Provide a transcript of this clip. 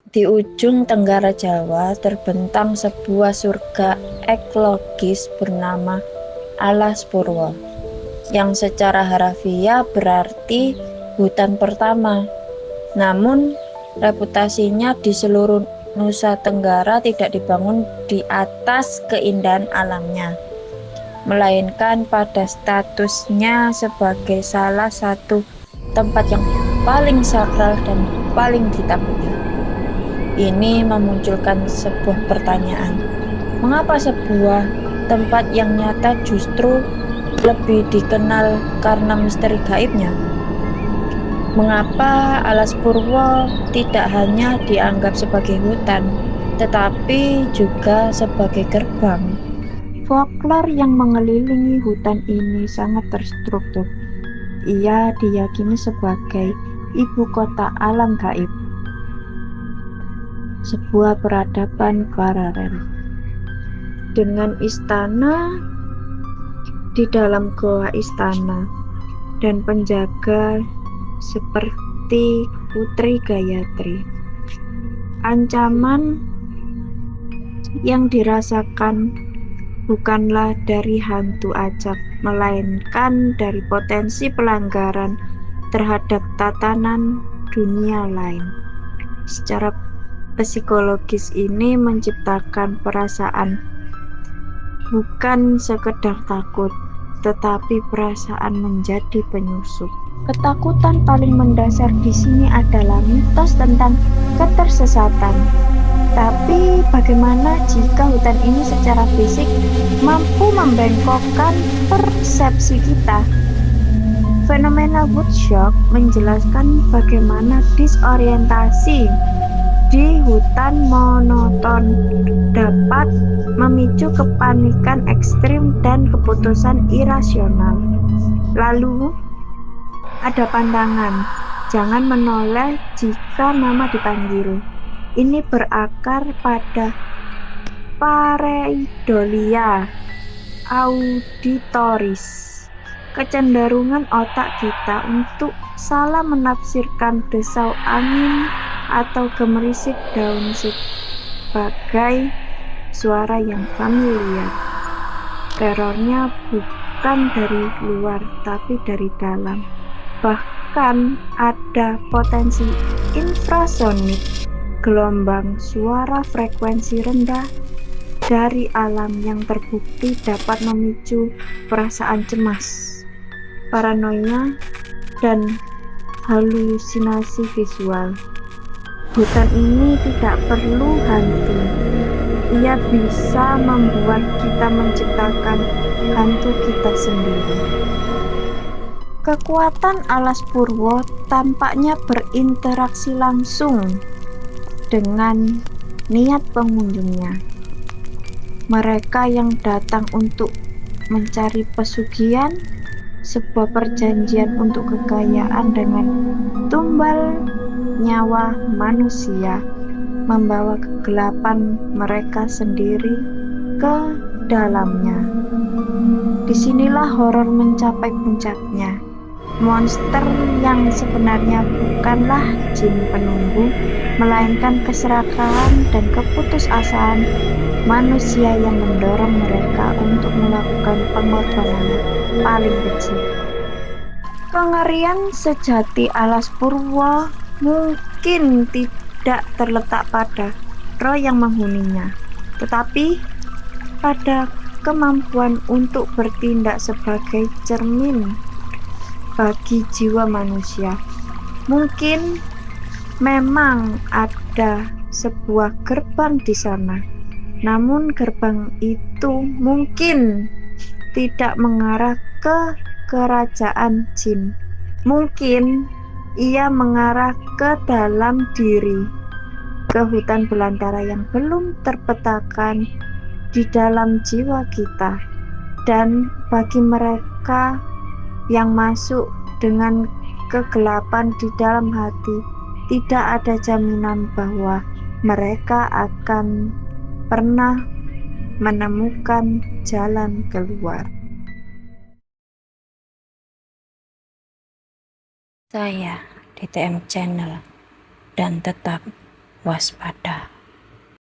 Di ujung tenggara Jawa terbentang sebuah surga ekologis bernama Alas Purwo, yang secara harafiah berarti hutan pertama. Namun, reputasinya di seluruh Nusa Tenggara tidak dibangun di atas keindahan alamnya, melainkan pada statusnya sebagai salah satu tempat yang paling sakral dan paling ditakuti. Ini memunculkan sebuah pertanyaan. Mengapa sebuah tempat yang nyata justru lebih dikenal karena misteri gaibnya? Mengapa Alas Purwo tidak hanya dianggap sebagai hutan, tetapi juga sebagai gerbang? Folklor yang mengelilingi hutan ini sangat terstruktur. Ia diyakini sebagai ibu kota alam gaib, sebuah peradaban paralel. Dengan istana di dalam goa istana dan penjaga seperti Putri Gayatri. Ancaman yang dirasakan bukanlah dari hantu acak, melainkan dari potensi pelanggaran terhadap tatanan dunia lain. Secara psikologis ini menciptakan perasaan bukan sekedar takut, tetapi perasaan menjadi penyusup. Ketakutan paling mendasar di sini adalah mitos tentang ketersesatan. Tapi bagaimana jika hutan ini secara fisik mampu membengkokkan persepsi kita? Fenomena Woodstock menjelaskan bagaimana disorientasi di hutan monoton dapat memicu kepanikan ekstrim dan keputusan irasional. Lalu, ada pandangan, jangan menoleh jika nama dipanggil. Ini berakar pada pareidolia auditoris, kecenderungan otak kita untuk salah menafsirkan desau angin atau gemerisik daun sebagai suara yang familiar. Terornya bukan dari luar, tapi dari dalam. Bahkan ada potensi infrasonik, gelombang suara frekuensi rendah dari alam yang terbukti dapat memicu perasaan cemas, paranoia, dan halusinasi visual. Hutan ini tidak perlu hantu. Ia bisa membuat kita menciptakan hantu kita sendiri. Kekuatan Alas Purwo tampaknya berinteraksi langsung dengan niat pengunjungnya. Mereka yang datang untuk mencari pesugihan, sebuah perjanjian untuk kekayaan dengan tumbal nyawa manusia, membawa kegelapan mereka sendiri ke dalamnya. Disinilah horor mencapai puncaknya. Monster yang sebenarnya bukanlah jin penunggu, melainkan keserakahan dan keputusasaan manusia yang mendorong mereka untuk melakukan pengorbanan paling kecil. Kengerian sejati Alas Purwo mungkin tidak terletak pada roh yang menghuninya, tetapi pada kemampuan untuk bertindak sebagai cermin bagi jiwa manusia. Mungkin memang ada sebuah gerbang di sana, namun gerbang itu mungkin tidak mengarah ke kerajaan jin. Mungkin ia mengarah ke dalam diri, ke hutan belantara yang belum terpetakan di dalam jiwa kita. Dan bagi mereka yang masuk dengan kegelapan di dalam hati, tidak ada jaminan bahwa mereka akan pernah menemukan jalan keluar. Saya DTM Channel, dan tetap waspada.